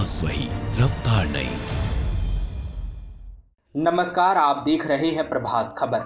विश्वास वही, रफ्तार नहीं। नमस्कार, आप देख रहे हैं प्रभात खबर।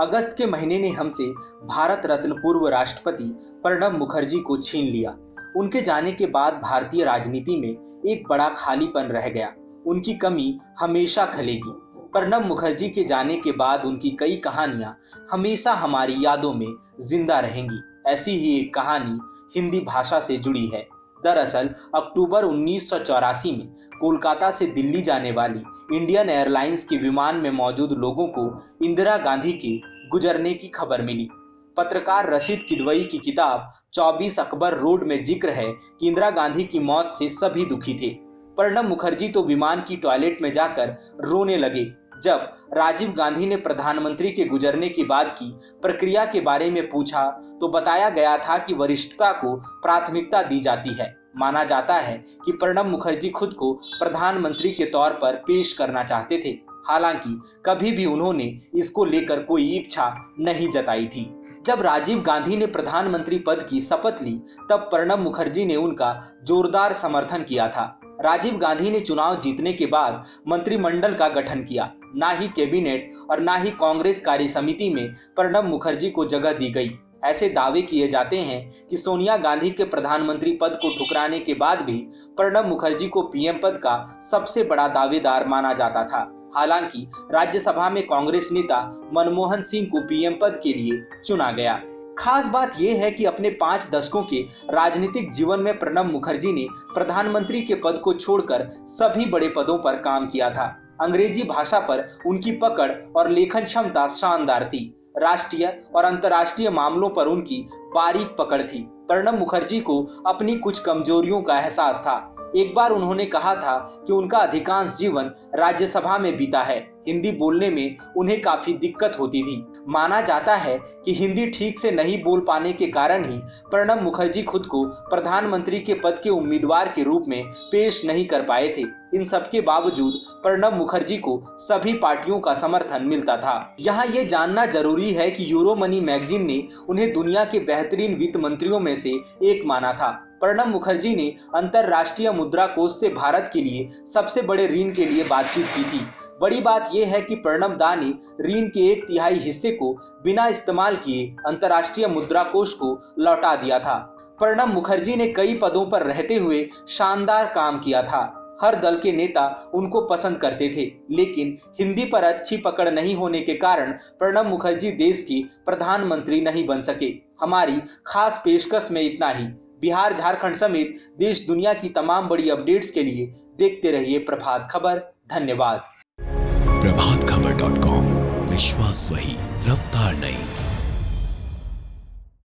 अगस्त के महीने ने हमसे भारत रत्न पूर्व राष्ट्रपति प्रणब मुखर्जी को छीन लिया। उनके जाने के बाद भारतीय राजनीति में एक बड़ा खालीपन रह गया। उनकी कमी हमेशा खलेगी। प्रणब मुखर्जी के जाने के बाद उनकी कई कहानियां हमेशा हमारी यादों में जिंदा रहेंगी। ऐसी ही एक कहानी हिंदी भाषा से जुड़ी है। दरअसल अक्टूबर 1984 में कोलकाता से दिल्ली जाने वाली इंडियन एयरलाइंस के विमान में मौजूद लोगों को इंदिरा गांधी के गुजरने की खबर मिली। पत्रकार रशीद किदवई की किताब 24 अकबर रोड में जिक्र है कि इंदिरा गांधी की मौत से सभी दुखी थे। प्रणब मुखर्जी तो विमान की टॉयलेट में जाकर रोने लगे। जब राजीव गांधी ने प्रधानमंत्री के गुजरने के बाद की प्रक्रिया के बारे में पूछा तो बताया गया था कि वरिष्ठता को प्राथमिकता दी जाती है। माना जाता है कि प्रणब मुखर्जी खुद को प्रधानमंत्री के तौर पर पेश करना चाहते थे। हालांकि कभी भी उन्होंने इसको लेकर कोई इच्छा नहीं जताई थी। जब राजीव गांधी ने प्रधानमंत्री पद की शपथ ली तब प्रणब मुखर्जी ने उनका जोरदार समर्थन किया था। राजीव गांधी ने चुनाव जीतने के बाद मंत्रिमंडल का गठन किया। ना ही कैबिनेट और ना ही कांग्रेस कार्य समिति में प्रणब मुखर्जी को जगह दी गई। ऐसे दावे किए जाते हैं कि सोनिया गांधी के प्रधानमंत्री पद को ठुकराने के बाद भी प्रणब मुखर्जी को पीएम पद का सबसे बड़ा दावेदार माना जाता था। हालांकि राज्यसभा में कांग्रेस नेता मनमोहन सिंह को पीएम पद के लिए चुना गया। खास बात यह है कि अपने 5 दशकों के राजनीतिक जीवन में प्रणब मुखर्जी ने प्रधानमंत्री के पद को छोड़कर सभी बड़े पदों पर काम किया था। अंग्रेजी भाषा पर उनकी पकड़ और लेखन क्षमता शानदार थी। राष्ट्रीय और अंतर्राष्ट्रीय मामलों पर उनकी बारीक पकड़ थी। प्रणब मुखर्जी को अपनी कुछ कमजोरियों का एहसास था। एक बार उन्होंने कहा था कि उनका अधिकांश जीवन राज्यसभा में बीता है। हिंदी बोलने में उन्हें काफी दिक्कत होती थी। माना जाता है कि हिंदी ठीक से नहीं बोल पाने के कारण ही प्रणब मुखर्जी खुद को प्रधानमंत्री के पद के उम्मीदवार के रूप में पेश नहीं कर पाए थे। इन सब के बावजूद प्रणब मुखर्जी को सभी पार्टियों का समर्थन मिलता था। यहाँ ये जानना जरूरी है कि यूरो मनी मैगजीन ने उन्हें दुनिया के बेहतरीन वित्त मंत्रियों में से एक माना था। प्रणब मुखर्जी ने अंतर्राष्ट्रीय मुद्रा कोष से भारत के लिए सबसे बड़े ऋण के लिए बातचीत की थी। बड़ी बात यह है कि प्रणब दा ने ऋण के 1/3 हिस्से को बिना इस्तेमाल किए अंतर्राष्ट्रीय मुद्रा कोष को लौटा दिया था। प्रणब मुखर्जी ने कई पदों पर रहते हुए शानदार काम किया था। हर दल के नेता उनको पसंद करते थे, लेकिन हिंदी पर अच्छी पकड़ नहीं होने के कारण प्रणब मुखर्जी देश के प्रधानमंत्री नहीं बन सके। हमारी खास पेशकश में इतना ही। बिहार, झारखंड समेत देश दुनिया की तमाम बड़ी अपडेट्स के लिए देखते रहिए प्रभात खबर। धन्यवाद। प्रभातखबर.com, विश्वास वही, रफ्तार नहीं।